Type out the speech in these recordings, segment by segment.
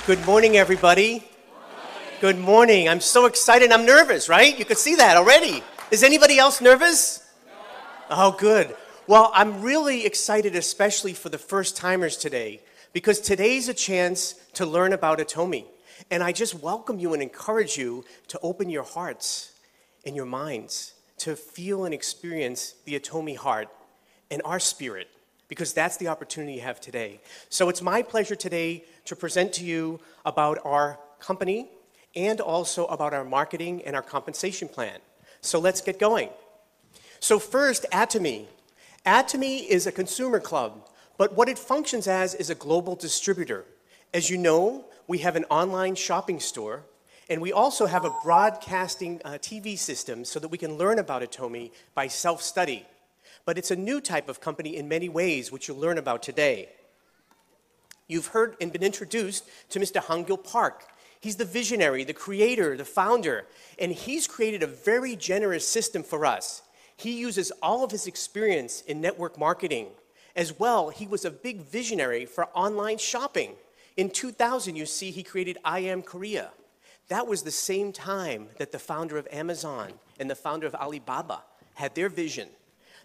Good morning, everybody. Good morning. I'm so excited. I'm nervous, right? You could see that already. Is anybody else nervous? Oh, good. Well, I'm really excited, especially for the first-timers today, because today's a chance to learn about Atomy. And I just welcome you and encourage you to open your hearts and your minds to feel and experience the Atomy heart and our spirit, because that's the opportunity you have today. So it's my pleasure today to present to you about our company and also about our marketing and our compensation plan. So let's get going. So first, Atomy. Atomy is a consumer club, but what it functions as is a global distributor. As you know, we have an online shopping store, and we also have a broadcasting TV system so that we can learn about Atomy by self-study. But it's a new type of company in many ways, which you'll learn about today. You've heard and been introduced to Mr. Hangil Park. He's the visionary, the creator, the founder, and he's created a very generous system for us. He uses all of his experience in network marketing. As well, he was a big visionary for online shopping. In 2000, you see, he created I Am Korea. That was the same time that the founder of Amazon and the founder of Alibaba had their vision.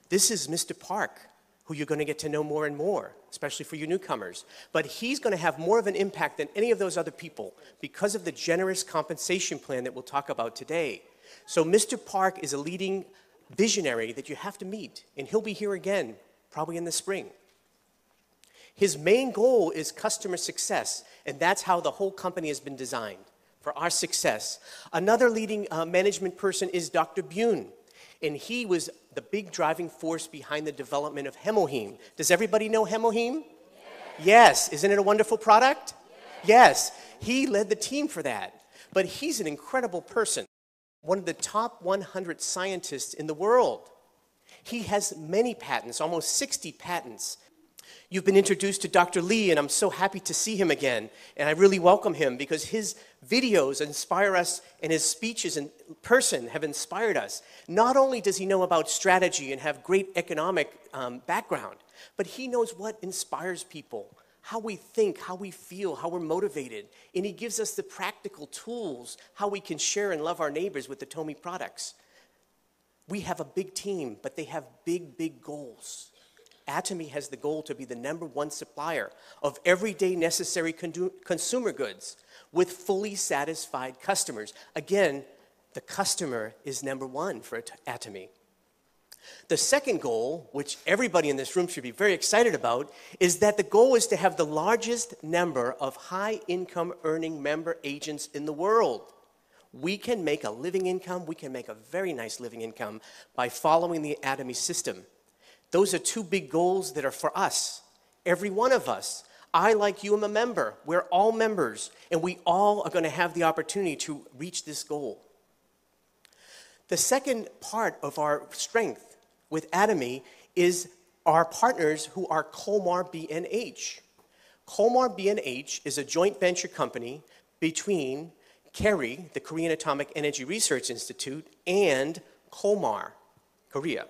This is Mr. Park, who you're going to get to know more and more, especially for you newcomers. But he's going to have more of an impact than any of those other people because of the generous compensation plan that we'll talk about today. So Mr. Park is a leading visionary that you have to meet, and he'll be here again, probably in the spring. His main goal is customer success, and that's how the whole company has been designed, for our success. Another leading management person is Dr. Bune, and he was the big driving force behind the development of Hemohim. Does everybody know Hemohim? Yes. Isn't it a wonderful product? Yes. He led the team for that. But he's an incredible person, one of the top 100 scientists in the world. He has many patents, almost 60 patents. You've been introduced to Dr. Lee, and I'm so happy to see him again. And I really welcome him because his videos inspire us, and his speeches in person have inspired us. Not only does he know about strategy and have great economic background, but he knows what inspires people, how we think, how we feel, how we're motivated. And he gives us the practical tools, how we can share and love our neighbors with the Atomy products. We have a big team, but they have big, big goals. Atomy has the goal to be the #1 supplier of everyday necessary consumer goods with fully satisfied customers. Again, the customer is #1 for Atomy. The second goal, which everybody in this room should be very excited about, is that the goal is to have the largest number of high-income earning member agents in the world. We can make a living income, we can make a very nice living income by following the Atomy system. Those are two big goals that are for us, every one of us. I, like you, am a member. We're all members, and we all are going to have the opportunity to reach this goal. The second part of our strength with Atomy is our partners who are Kolmar B&H. Kolmar B&H is a joint venture company between KERI, the Korean Atomic Energy Research Institute, and Kolmar, Korea.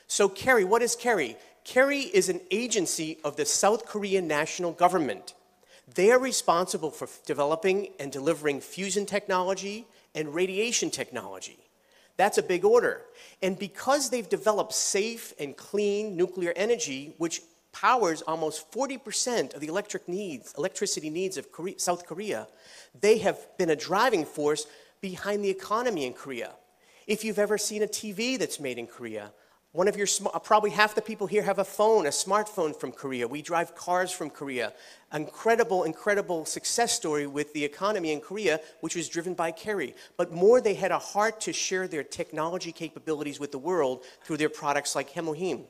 So KERI, what is KERI? KERI is an agency of the South Korean national government. They are responsible for developing and delivering fusion technology and radiation technology. That's a big order. And because they've developed safe and clean nuclear energy, which powers almost 40% of the electricity needs of South Korea, they have been a driving force behind the economy in Korea. If you've ever seen a TV that's made in Korea, probably half the people here have a smartphone from Korea. We drive cars from Korea. Incredible, incredible success story with the economy in Korea, which was driven by KERI. But more, they had a heart to share their technology capabilities with the world through their products like Hemohim.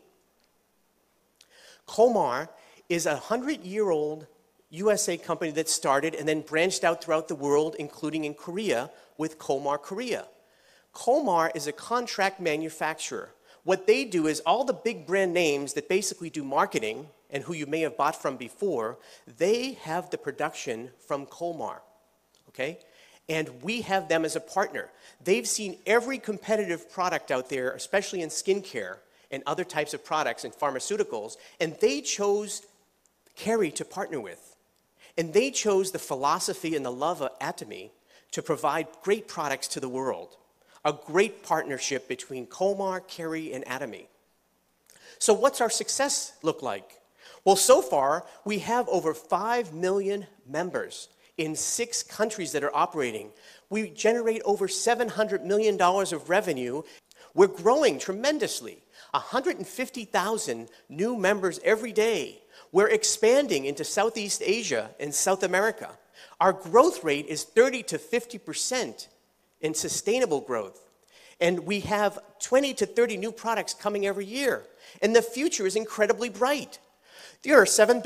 Kolmar is a 100-year-old USA company that started and then branched out throughout the world, including in Korea, with Kolmar Korea. Kolmar is a contract manufacturer. What they do is all the big brand names that basically do marketing and who you may have bought from before, they have the production from Kolmar, okay? And we have them as a partner. They've seen every competitive product out there, especially in skincare and other types of products and pharmaceuticals, and they chose KERI to partner with. And they chose the philosophy and the love of Atomy to provide great products to the world. A great partnership between Colmar, Kerry, and Atomy. So what's our success look like? Well, so far, we have over 5 million members in 6 countries that are operating. We generate over $700 million of revenue. We're growing tremendously. 150,000 new members every day. We're expanding into Southeast Asia and South America. Our growth rate is 30 to 50% in sustainable growth. And we have 20 to 30 new products coming every year. And the future is incredibly bright. There are $7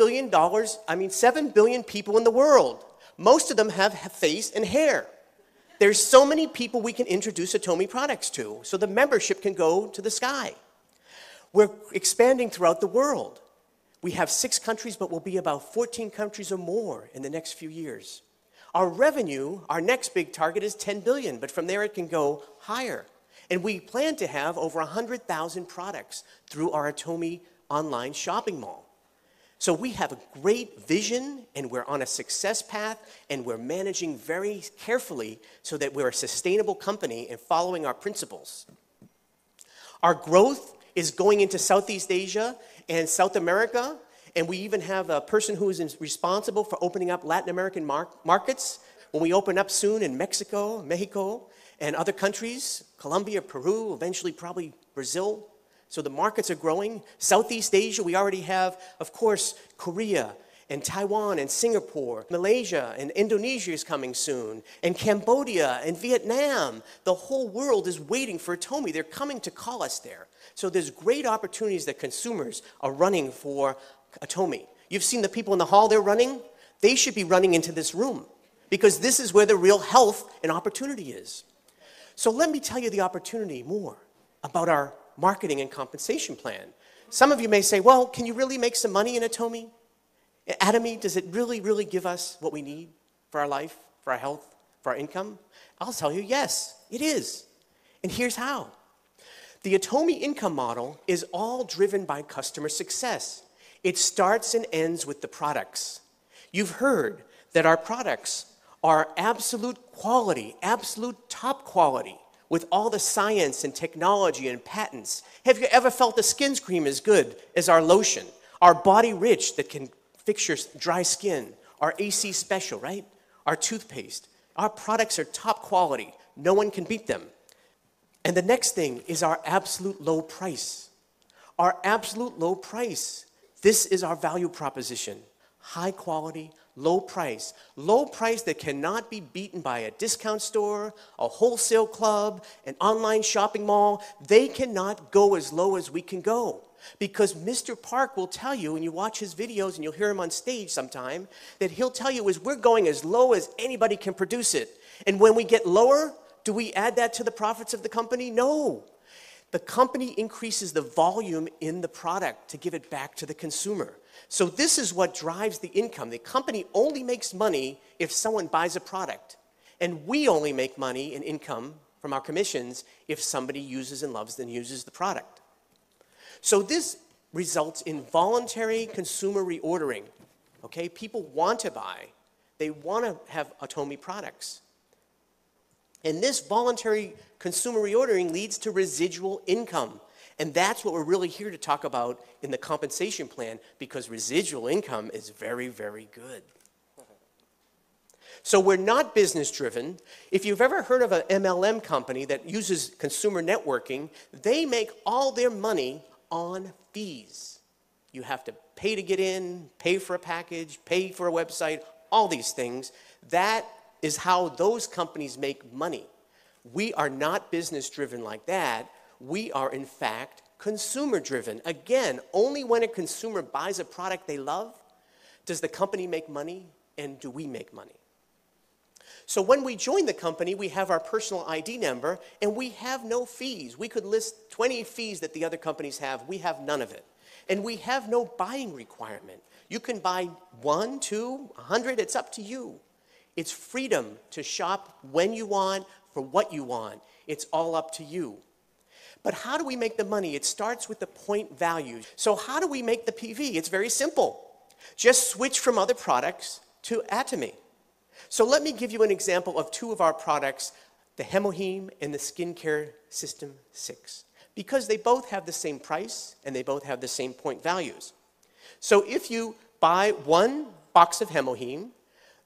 billion people in the world. Most of them have face and hair. There's so many people we can introduce Atomy products to, so the membership can go to the sky. We're expanding throughout the world. We have 6 countries, but we'll be about 14 countries or more in the next few years. Our revenue, our next big target is $10 billion, but from there it can go higher. And we plan to have over 100,000 products through our Atomy online shopping mall. So we have a great vision, and we're on a success path, and we're managing very carefully so that we're a sustainable company and following our principles. Our growth is going into Southeast Asia and South America, and we even have a person who is responsible for opening up Latin American markets. When we open up soon in Mexico, and other countries, Colombia, Peru, eventually probably Brazil. So the markets are growing. Southeast Asia, we already have, of course, Korea and Taiwan and Singapore. Malaysia and Indonesia is coming soon. And Cambodia and Vietnam. The whole world is waiting for Atomy. They're coming to call us there. So there's great opportunities that consumers are running for Atomy. You've seen the people in the hall they're running? They should be running into this room because this is where the real health and opportunity is. So let me tell you the opportunity more about our marketing and compensation plan. Some of you may say, well, can you really make some money in Atomy? Atomy, does it really give us what we need for our life, for our health, for our income? I'll tell you, yes, it is. And here's how. The Atomy income model is all driven by customer success. It starts and ends with the products. You've heard that our products are absolute quality, absolute top quality, with all the science and technology and patents. Have you ever felt the skin cream as good as our lotion? Our Body Rich that can fix your dry skin. Our AC Special, right? Our toothpaste. Our products are top quality. No one can beat them. And the next thing is our absolute low price. Our absolute low price. This is our value proposition. High quality, low price. Low price that cannot be beaten by a discount store, a wholesale club, an online shopping mall. They cannot go as low as we can go. Because Mr. Park will tell you, and you watch his videos and you'll hear him on stage sometime, that he'll tell you is we're going as low as anybody can produce it. And when we get lower, do we add that to the profits of the company? No. The company increases the volume in the product to give it back to the consumer. So this is what drives the income. The company only makes money if someone buys a product. And we only make money and income from our commissions if somebody uses and loves and uses the product. So this results in voluntary consumer reordering. Okay, people want to buy. They want to have Atomy products. And this voluntary consumer reordering leads to residual income. And that's what we're really here to talk about in the compensation plan, because residual income is very, very good. So we're not business driven. If you've ever heard of an MLM company that uses consumer networking, they make all their money on fees. You have to pay to get in, pay for a package, pay for a website, all these things. That is how those companies make money. We are not business driven like that. We are, in fact, consumer driven. Again, only when a consumer buys a product they love does the company make money, and do we make money. So when we join the company, we have our personal ID number, and we have no fees. We could list 20 fees that the other companies have. We have none of it. And we have no buying requirement. You can buy 1, 2, 100. It's up to you. It's freedom to shop when you want, for what you want. It's all up to you. But how do we make the money? It starts with the point value. So how do we make the PV? It's very simple. Just switch from other products to Atomy. So let me give you an example of two of our products, the Hemoheme and the Skincare System 6, because they both have the same price and they both have the same point values. So if you buy one box of Hemoheme,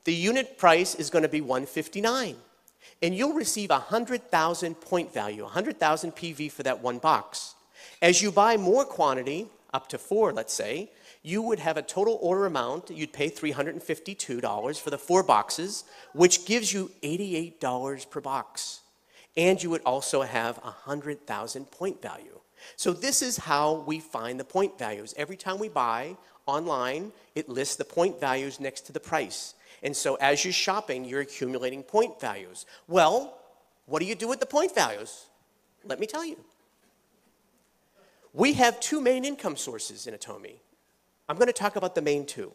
the unit price is going to be $159, and you'll receive 100,000 point value, 100,000 PV for that one box. As you buy more quantity, up to 4, let's say, you would have a total order amount, you'd pay $352 for the 4 boxes, which gives you $88 per box. And you would also have 100,000 point value. So this is how we find the point values. Every time we buy online, it lists the point values next to the price. And so as you're shopping, you're accumulating point values. Well, what do you do with the point values? Let me tell you. We have 2 main income sources in Atomy. I'm going to talk about the main 2,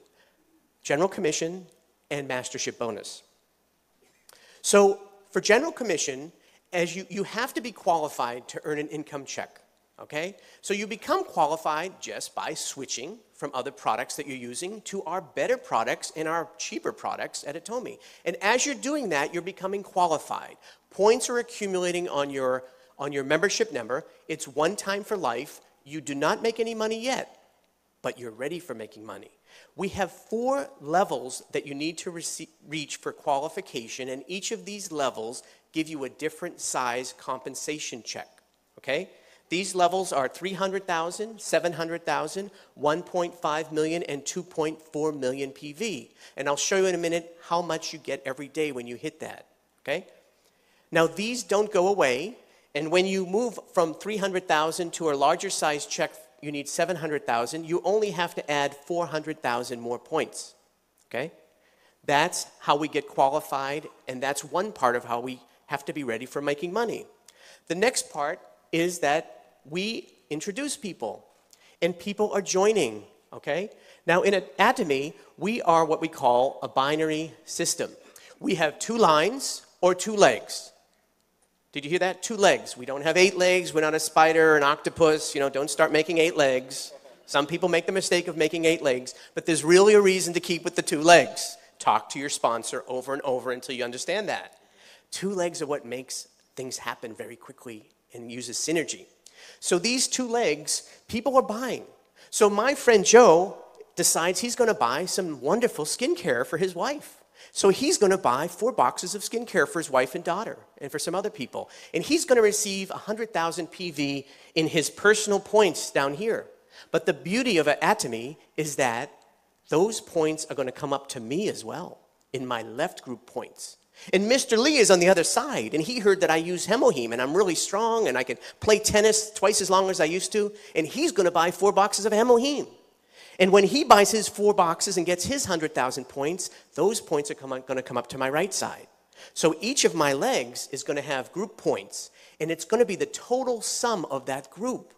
General Commission and Mastership Bonus. So for General Commission, as you have to be qualified to earn an income check, okay? So you become qualified just by switching from other products that you're using to our better products and our cheaper products at Atomy. And as you're doing that, you're becoming qualified. Points are accumulating on your membership number. It's one time for life. You do not make any money yet, but you're ready for making money. We have 4 levels that you need to reach for qualification, and each of these levels give you a different size compensation check, okay? These levels are $300,000, $700,000, $1.5 million, and $2.4 million PV. And I'll show you in a minute how much you get every day when you hit that, okay? Now, these don't go away, and when you move from $300,000 to a larger size check, you need $700,000, you only have to add $400,000 more points, okay? That's how we get qualified, and that's one part of how we have to be ready for making money. The next part is that we introduce people, and people are joining, okay? Now, in Atomy, we are what we call a binary system. We have 2 lines or 2 legs. Did you hear that? 2 legs. We don't have 8 legs. We're not a spider or an octopus. You know, don't start making 8 legs. Some people make the mistake of making 8 legs, but there's really a reason to keep with the 2 legs. Talk to your sponsor over and over until you understand that. 2 legs are what makes things happen very quickly and uses synergy. So these 2 legs, people are buying. So my friend Joe decides he's going to buy some wonderful skincare for his wife. So he's going to buy 4 boxes of skincare for his wife and daughter and for some other people. And he's going to receive 100,000 PV in his personal points down here. But the beauty of Atomy is that those points are going to come up to me as well in my left group points. And Mr. Lee is on the other side, and he heard that I use Hemoheme, and I'm really strong, and I can play tennis twice as long as I used to, and he's going to buy 4 boxes of Hemoheme. And when he buys his 4 boxes and gets his 100,000 points, those points are going to come up to my right side. So each of my legs is going to have group points, and it's going to be the total sum of that group.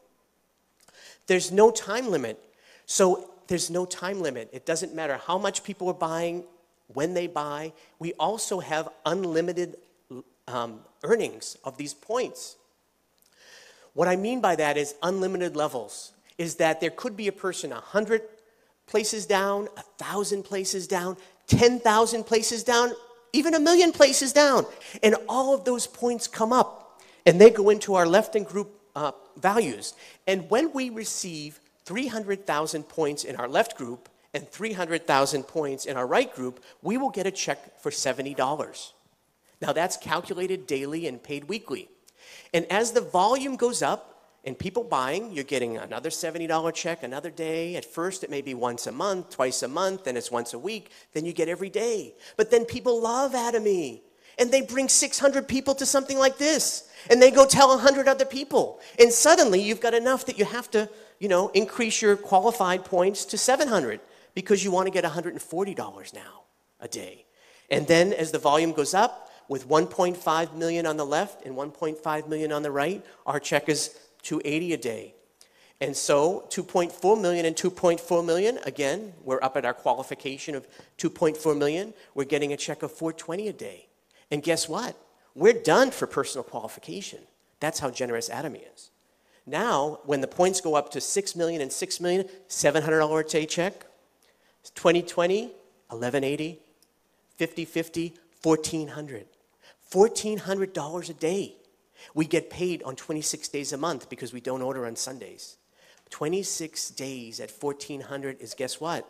There's no time limit. So there's no time limit. It doesn't matter how much people are buying, when they buy. We also have unlimited earnings of these points. What I mean by that is unlimited levels, is that there could be a person 100 places down, 1,000 places down, 10,000 places down, even 1,000,000 places down. And all of those points come up, and they go into our left and group values. And when we receive 300,000 points in our left group and 300,000 points in our right group, we will get a check for $70. Now that's calculated daily and paid weekly. And as the volume goes up, and people buying, you're getting another $70 check another day. At first, it may be once a month, twice a month, then it's once a week. Then you get every day. But then people love Atomy. And they bring 600 people to something like this. And they go tell 100 other people. And suddenly, you've got enough that you have to, increase your qualified points to 700 because you want to get $140 now a day. And then as the volume goes up, with 1.5 million on the left and 1.5 million on the right, our check is $280 a day. And so 2.4 million and 2.4 million, again, we're up at our qualification of 2.4 million. We're getting a check of $420 a day. And guess what? We're done for personal qualification. That's how generous Atomy is. Now, when the points go up to 6 million and 6 million, $700 a day check. 2020, $1180, 50-50, $1,400. $1,400 a day. We get paid on 26 days a month because we don't order on Sundays. 26 days at $1,400 is, guess what?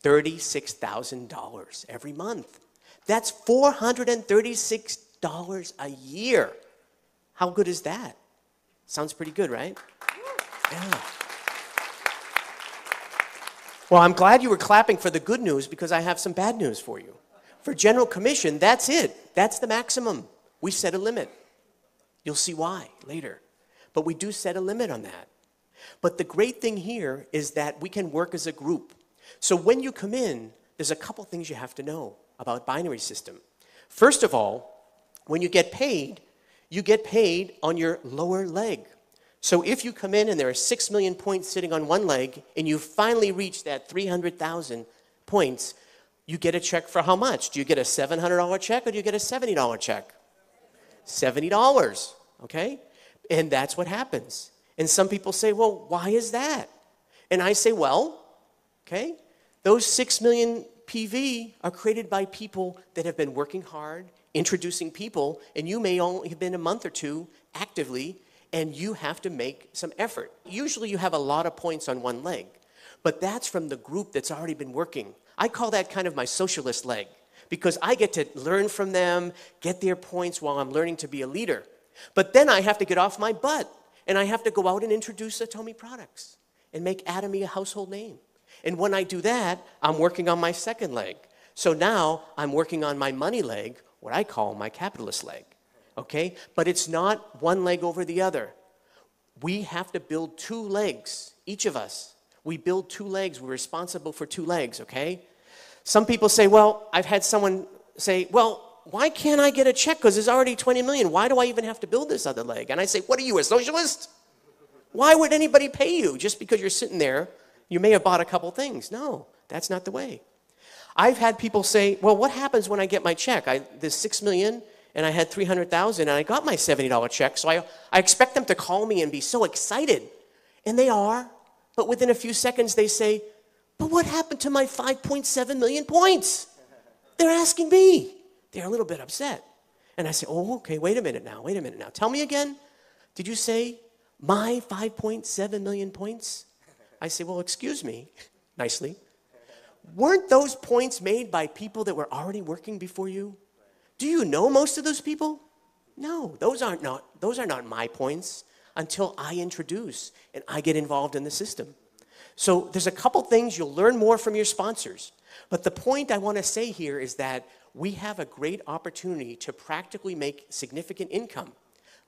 $36,000 every month. That's $436 a year. How good is that? Sounds pretty good, right? Yeah. Well, I'm glad you were clapping for the good news because I have some bad news for you. For general commission, that's it. That's the maximum. We set a limit. You'll see why later. But we do set a limit on that. But the great thing here is that we can work as a group. So when you come in, there's a couple things you have to know about binary system. First of all, when you get paid on your lower leg. So if you come in and there are 6 million points sitting on one leg and you finally reach that 300,000 points, you get a check for how much? Do you get a $700 check or do you get a $70 check? $70, okay? And that's what happens. And some people say, well, why is that? And I say, well, okay, those 6 million PV are created by people that have been working hard, introducing people, and you may only have been a month or two actively, and you have to make some effort. Usually you have a lot of points on one leg, but that's from the group that's already been working. I call that kind of my socialist leg, because I get to learn from them, get their points while I'm learning to be a leader. But then I have to get off my butt, and I have to go out and introduce Atomy products and make Atomy a household name. And when I do that, I'm working on my second leg. So now I'm working on my money leg, what I call my capitalist leg, okay? But it's not one leg over the other. We have to build two legs, each of us. We build two legs. We're responsible for two legs, okay? Some people say, well, I've had someone say, well, why can't I get a check? Because there's already 20 million. Why do I even have to build this other leg? And I say, what are you, a socialist? Why would anybody pay you just because you're sitting there? You may have bought a couple things. No, that's not the way. I've had people say, well, what happens when I get my check? There's 6 million and I had 300,000 and I got my $70 check. So I expect them to call me and be so excited. And they are. But within a few seconds they say, but what happened to my 5.7 million points? They're asking me. They're a little bit upset. And I say, oh, okay, wait a minute now. Tell me again. Did you say my 5.7 million points? I say, well, excuse me, nicely. Weren't those points made by people that were already working before you? Do you know most of those people? No, those are not my points until I introduce and I get involved in the system. So there's a couple things you'll learn more from your sponsors. But the point I want to say here is that we have a great opportunity to practically make significant income.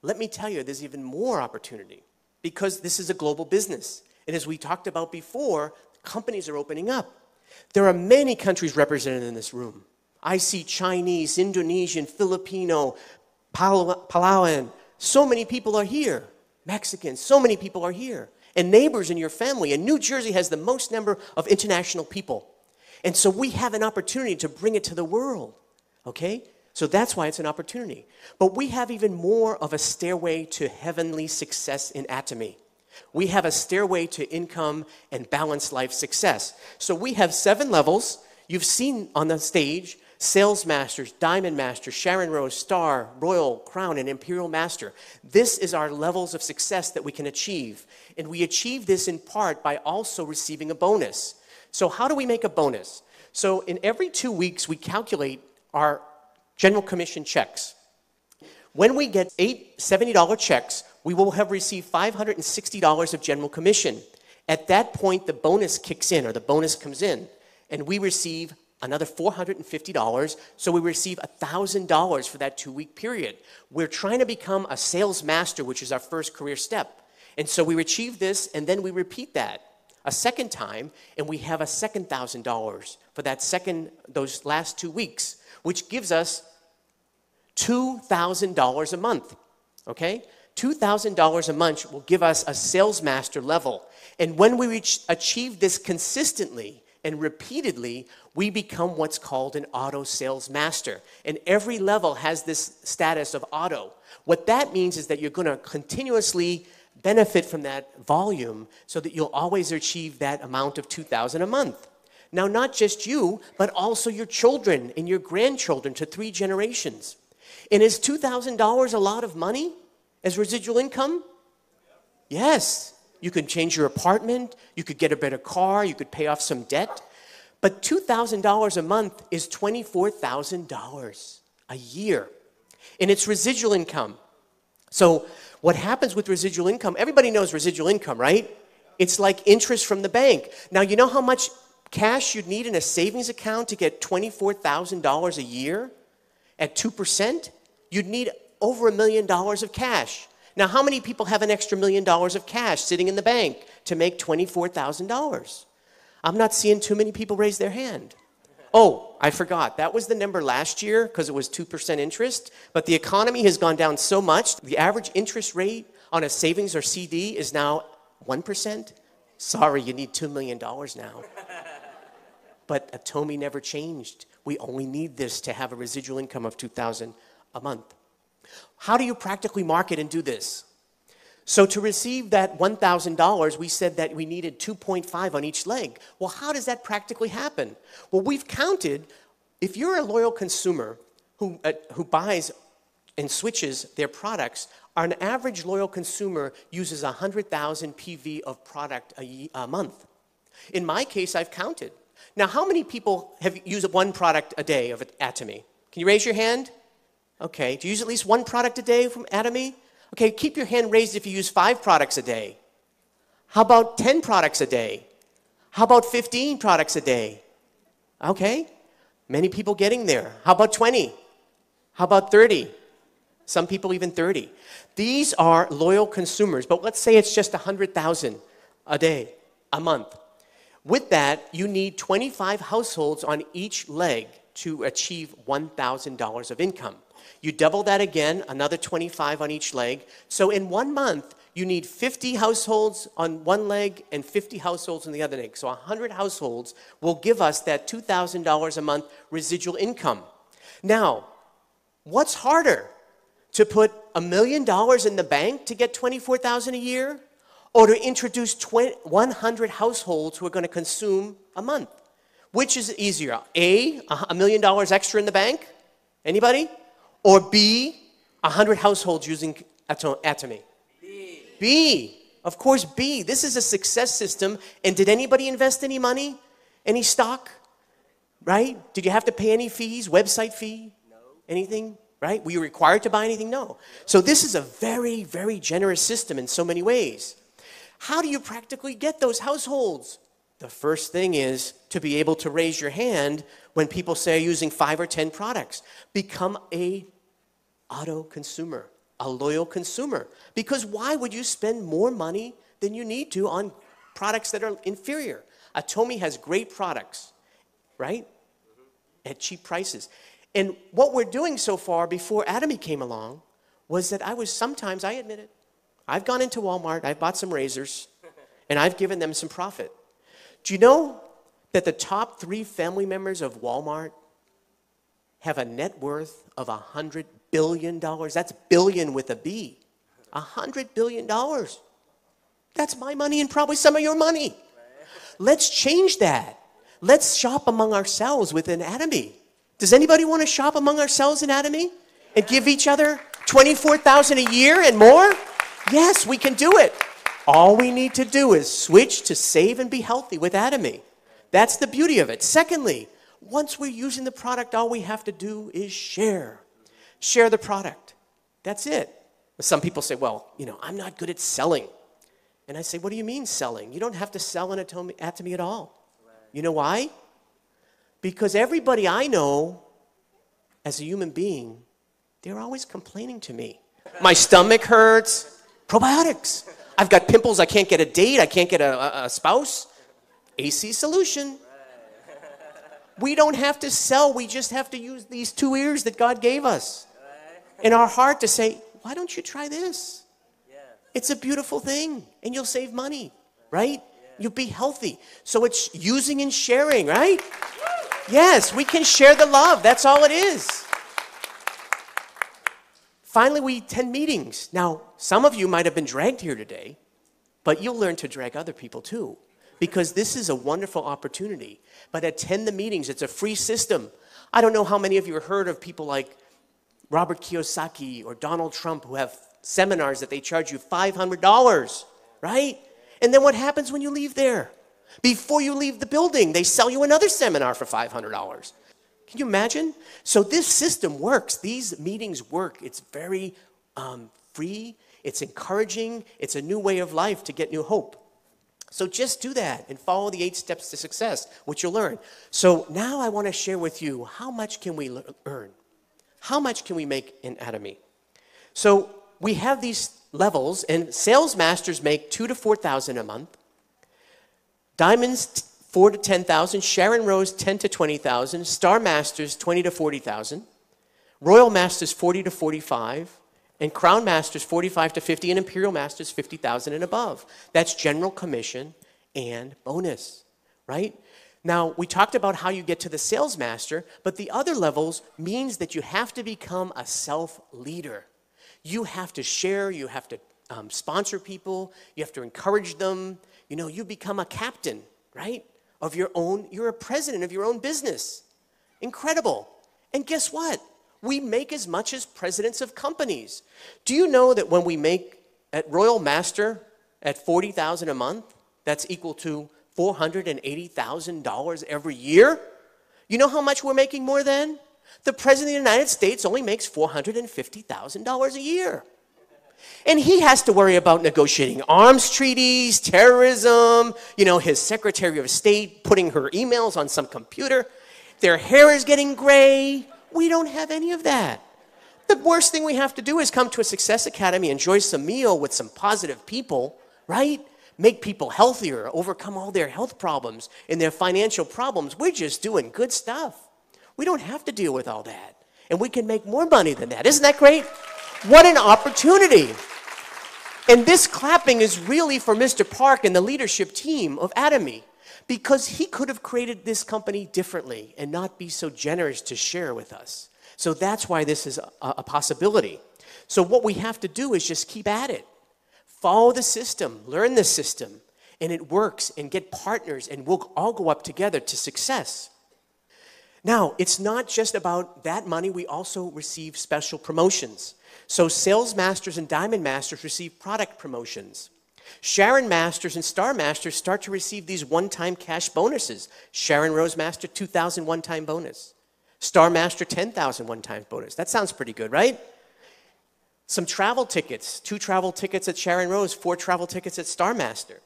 Let me tell you, there's even more opportunity because this is a global business. And as we talked about before, companies are opening up. There are many countries represented in this room. I see Chinese, Indonesian, Filipino, Palauan. So many people are here. Mexicans, so many people are here. And neighbors in your family. And New Jersey has the most number of international people. And so we have an opportunity to bring it to the world. Okay? So that's why it's an opportunity. But we have even more of a stairway to heavenly success in Atomy. We have a stairway to income and balanced life success. So we have 7 levels. You've seen on the stage, Sales Masters, Diamond Master, Sharon Rose, Star, Royal, Crown, and Imperial Master. This is our levels of success that we can achieve. And we achieve this in part by also receiving a bonus. So how do we make a bonus? So in every 2 weeks, we calculate our general commission checks. When we get 8 $70 checks, we will have received $560 of general commission. At that point, the bonus kicks in, or the bonus comes in, and we receive another $450, so we receive $1,000 for that 2-week period. We're trying to become a sales master, which is our first career step. And so we achieve this, and then we repeat that a second time, and we have a second $1,000 for those last 2 weeks, which gives us $2,000 a month, okay? $2,000 a month will give us a sales master level. And when we achieve this consistently and repeatedly, we become what's called an auto sales master. And every level has this status of auto. What that means is that you're going to continuously benefit from that volume so that you'll always achieve that amount of $2,000 a month. Now, not just you, but also your children and your grandchildren to 3 generations. And is $2,000 a lot of money as residual income? Yes. You could change your apartment. You could get a better car. You could pay off some debt. But $2,000 a month is $24,000 a year. And it's residual income. So what happens with residual income, everybody knows residual income, right? It's like interest from the bank. Now, you know how much cash you'd need in a savings account to get $24,000 a year at 2%? You'd need over $1 million of cash. Now, how many people have an extra $1 million of cash sitting in the bank to make $24,000? I'm not seeing too many people raise their hand. Oh, I forgot. That was the number last year because it was 2% interest. But the economy has gone down so much. The average interest rate on a savings or CD is now 1%. Sorry, you need $2 million now. But Atomy never changed. We only need this to have a residual income of $2,000 a month. How do you practically market and do this? So to receive that $1,000, we said that we needed 2.5 on each leg. Well, how does that practically happen? Well, we've counted, if you're a loyal consumer who buys and switches their products, an average loyal consumer uses 100,000 PV of product a month. In my case, I've counted. Now, how many people have used one product a day of Atomy? Can you raise your hand? Okay, do you use at least one product a day from Atomy? Okay, keep your hand raised if you use 5 products a day. How about 10 products a day? How about 15 products a day? Okay, many people getting there. How about 20? How about 30? Some people even 30. These are loyal consumers, but let's say it's just 100,000 a day, a month. With that, you need 25 households on each leg to achieve $1,000 of income. You double that again, another 25 on each leg. So in 1 month, you need 50 households on one leg and 50 households on the other leg. So 100 households will give us that $2,000 a month residual income. Now, what's harder? To put $1 million in the bank to get $24,000 a year? Or to introduce 100 households who are going to consume a month? Which is easier? A, $1 million extra in the bank? Anybody? Or B, 100 households using Atomy? B. Of course, B. This is a success system. And did anybody invest any money? Any stock? Right? Did you have to pay any fees? Website fee? No. Anything? Right? Were you required to buy anything? No. So this is a very, very generous system in so many ways. How do you practically get those households? The first thing is to be able to raise your hand when people say using 5 or 10 products. Become a auto consumer, a loyal consumer. Because why would you spend more money than you need to on products that are inferior? Atomy has great products, right? At cheap prices. And what we're doing so far before Atomy came along was that I admit it, I've gone into Walmart, I've bought some razors, and I've given them some profit. Do you know that the top 3 family members of Walmart have a net worth of $100 billion? That's billion with a B. $100 billion. That's my money and probably some of your money. Let's change that. Let's shop among ourselves within Atomy. Does anybody want to shop among ourselves in Atomy and give each other $24,000 a year and more? Yes, we can do it. All we need to do is switch to save and be healthy with Atomy. That's the beauty of it. Secondly, once we're using the product, all we have to do is share. Share the product. That's it. Some people say, well, I'm not good at selling. And I say, what do you mean selling? You don't have to sell in Atomy at all. You know why? Because everybody I know as a human being, they're always complaining to me. My stomach hurts. Probiotics. I've got pimples. I can't get a date. I can't get a spouse. AC solution. We don't have to sell. We just have to use these 2 ears that God gave us in our heart to say, why don't you try this? It's a beautiful thing, and you'll save money, right? You'll be healthy. So it's using and sharing, right? Yes, we can share the love. That's all it is. Finally, we attend meetings. Now, some of you might have been dragged here today, but you'll learn to drag other people too. because this is a wonderful opportunity. But attend the meetings. It's a free system. I don't know how many of you have heard of people like Robert Kiyosaki or Donald Trump who have seminars that they charge you $500, right? And then what happens when you leave there? Before you leave the building, they sell you another seminar for $500. Can you imagine? So this system works. These meetings work. It's very free. It's encouraging. It's a new way of life to get new hope. So just do that and follow the 8 steps to success, which you'll learn. So now I want to share with you, how much can we earn? How much can we make in Atomy? So we have these levels, and sales masters make $2,000 to $4,000 a month. Diamonds, $4,000 to $10,000. Sharon Rose, $10,000 to $20,000. Star Masters, $20,000 to $40,000. Royal Masters, $40,000 to $45,000. And Crown Masters, $45,000 to $50,000. And Imperial Masters, $50,000 and above. That's general commission and bonus, right? Now, we talked about how you get to the sales master, but the other levels means that you have to become a self-leader. You have to share, you have to sponsor people, you have to encourage them. You know, you become a captain, right, of your own, you're a president of your own business. Incredible. And guess what? We make as much as presidents of companies. Do you know that when we make at Royal Master at $40,000 a month, that's equal to $480,000 every year? You know how much we're making more than? The President of the United States only makes $450,000 a year. And he has to worry about negotiating arms treaties, terrorism, you know, his Secretary of State putting her emails on some computer. Their hair is getting gray. We don't have any of that. The worst thing we have to do is come to a Success Academy, enjoy some meal with some positive people, right? Make people healthier, overcome all their health problems and their financial problems. We're just doing good stuff. We don't have to deal with all that. And we can make more money than that. Isn't that great? What an opportunity. And this clapping is really for Mr. Park and the leadership team of Atomy, because he could have created this company differently and not be so generous to share with us. So that's why this is a possibility. So what we have to do is just keep at it. Follow the system, learn the system, and it works, and get partners, and we'll all go up together to success. Now, it's not just about that money. We also receive special promotions. So sales masters and diamond masters receive product promotions. Sharon Masters and Star Masters start to receive these one-time cash bonuses. Sharon Rose Master, $2,000 one-time bonus. Star Master, $10,000 one-time bonus. That sounds pretty good, right? Some travel tickets, 2 travel tickets at Sharon Rose, 4 travel tickets at Star Master.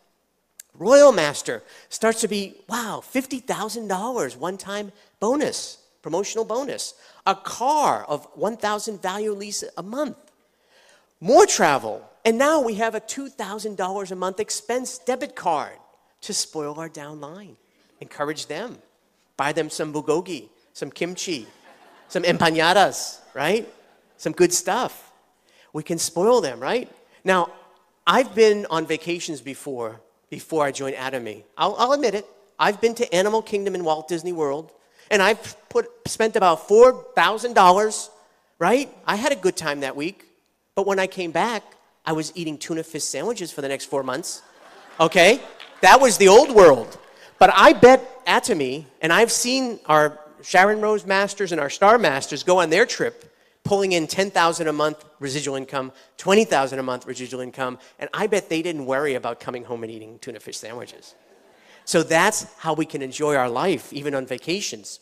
Royal Master starts to be, wow, $50,000 one-time bonus, promotional bonus. A car of $1,000 value lease a month. More travel. And now we have a $2,000 a month expense debit card to spoil our downline. Encourage them. Buy them some bulgogi, some kimchi, some empanadas, right? Some good stuff. We can spoil them, right? Now, I've been on vacations before I joined Atomy. I'll admit it. I've been to Animal Kingdom in Walt Disney World, and I've spent about $4,000, right? I had a good time that week, but when I came back, I was eating tuna fish sandwiches for the next 4 months, okay? That was the old world. But I bet Atomy, and I've seen our Sharon Rose Masters and our Star Masters go on their trip, pulling in $10,000 a month residual income, $20,000 a month residual income, and I bet they didn't worry about coming home and eating tuna fish sandwiches. So that's how we can enjoy our life, even on vacations.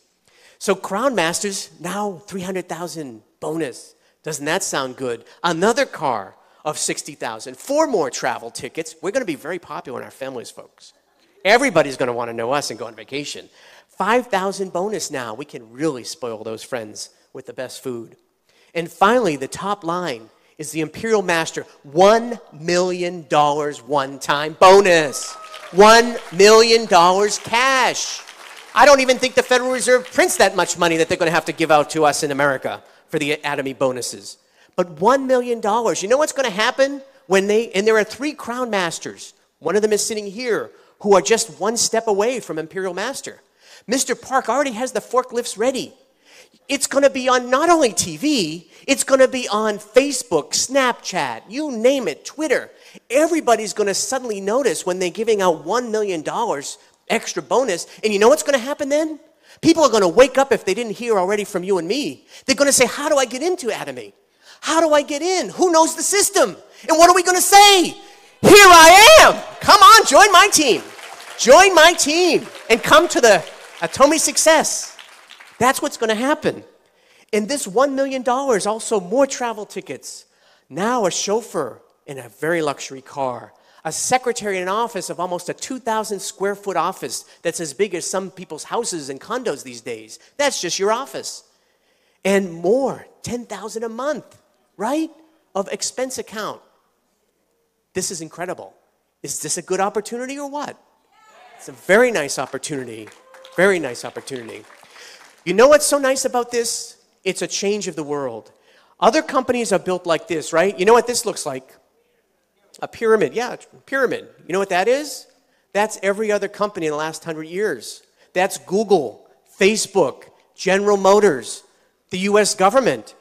So Crown Masters, now $300,000 bonus. Doesn't that sound good? Another car of $60,000, 4 more travel tickets. We're going to be very popular in our families, folks. Everybody's going to want to know us and go on vacation. $5,000 bonus now. We can really spoil those friends with the best food. And finally, the top line is the Imperial Master, $1 million one-time bonus. $1 million cash. I don't even think the Federal Reserve prints that much money that they're going to have to give out to us in America for the Atomy bonuses. But $1 million, you know what's going to happen when and there are 3 Crown Masters. One of them is sitting here, who are just 1 step away from Imperial Master. Mr. Park already has the forklifts ready. It's going to be on not only TV, it's going to be on Facebook, Snapchat, you name it, Twitter. everybody's going to suddenly notice when they're giving out $1 million extra bonus. And you know what's going to happen then? People are going to wake up if they didn't hear already from you and me. They're going to say, how do I get into Atomy? How do I get in? Who knows the system? And what are we going to say? Here I am. Come on, join my team. Join my team and come to the Atomy success. That's what's going to happen. And this $1 million, also more travel tickets. Now a chauffeur in a very luxury car. A secretary in an office of almost a 2,000 square foot office that's as big as some people's houses and condos these days. That's just your office. And more, $10,000 a month, right? Of expense account. This is incredible. Is this a good opportunity or what? It's a very nice opportunity. Very nice opportunity. You know what's so nice about this? It's a change of the world. Other companies are built like this, right? You know what this looks like? A pyramid. Yeah, a pyramid. You know what that is? That's every other company in the last 100 years. That's Google, Facebook, General Motors, the US government.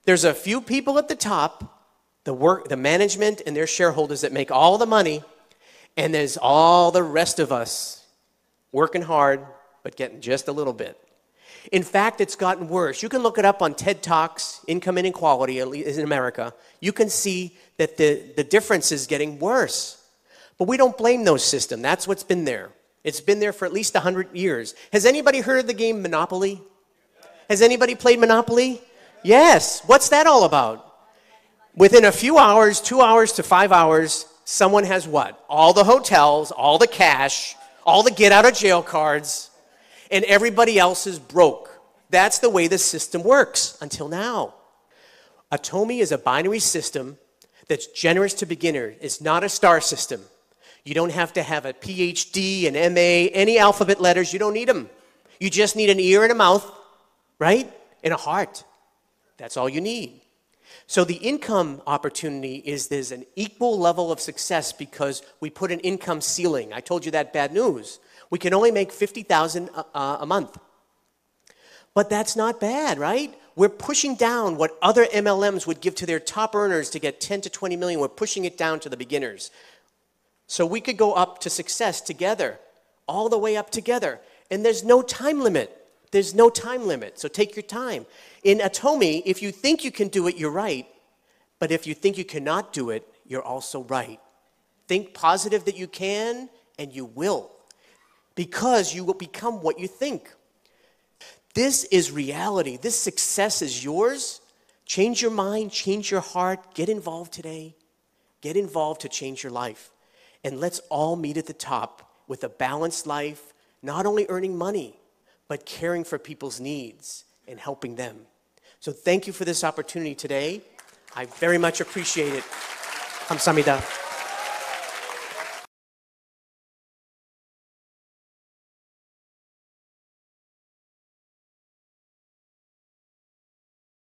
There's a few people at the top, the management and their shareholders that make all the money, and there's all the rest of us working hard, but getting just a little bit. In fact, it's gotten worse. You can look it up on TED Talks, Income Inequality, at least in America. You can see that the difference is getting worse. But we don't blame those systems. That's what's been there. It's been there for at least 100 years. Has anybody heard of the game Monopoly? Has anybody played Monopoly? Yes. What's that all about? Within a few hours, 2 hours to 5 hours, someone has what? All the hotels, all the cash, all the get-out-of-jail cards, and everybody else is broke. That's the way the system works until now. Atomy is a binary system that's generous to beginners. It's not a star system. You don't have to have a PhD, an MA, any alphabet letters. You don't need them. You just need an ear and a mouth, right? And a heart. That's all you need. So the income opportunity is there's an equal level of success because we put an income ceiling. I told you that bad news. We can only make $50,000 a month. But that's not bad, right? We're pushing down what other MLMs would give to their top earners to get 10 to 20 million. We're pushing it down to the beginners. So we could go up to success together, all the way up together. And there's no time limit. There's no time limit. So take your time. In Atomy, if you think you can do it, you're right. But if you think you cannot do it, you're also right. Think positive that you can, and you will. Because you will become what you think. This is reality. This success is yours. Change your mind, change your heart. Get involved today. Get involved to change your life. And let's all meet at the top with a balanced life, not only earning money, but caring for people's needs and helping them. So thank you for this opportunity today. I very much appreciate it. 감사합니다.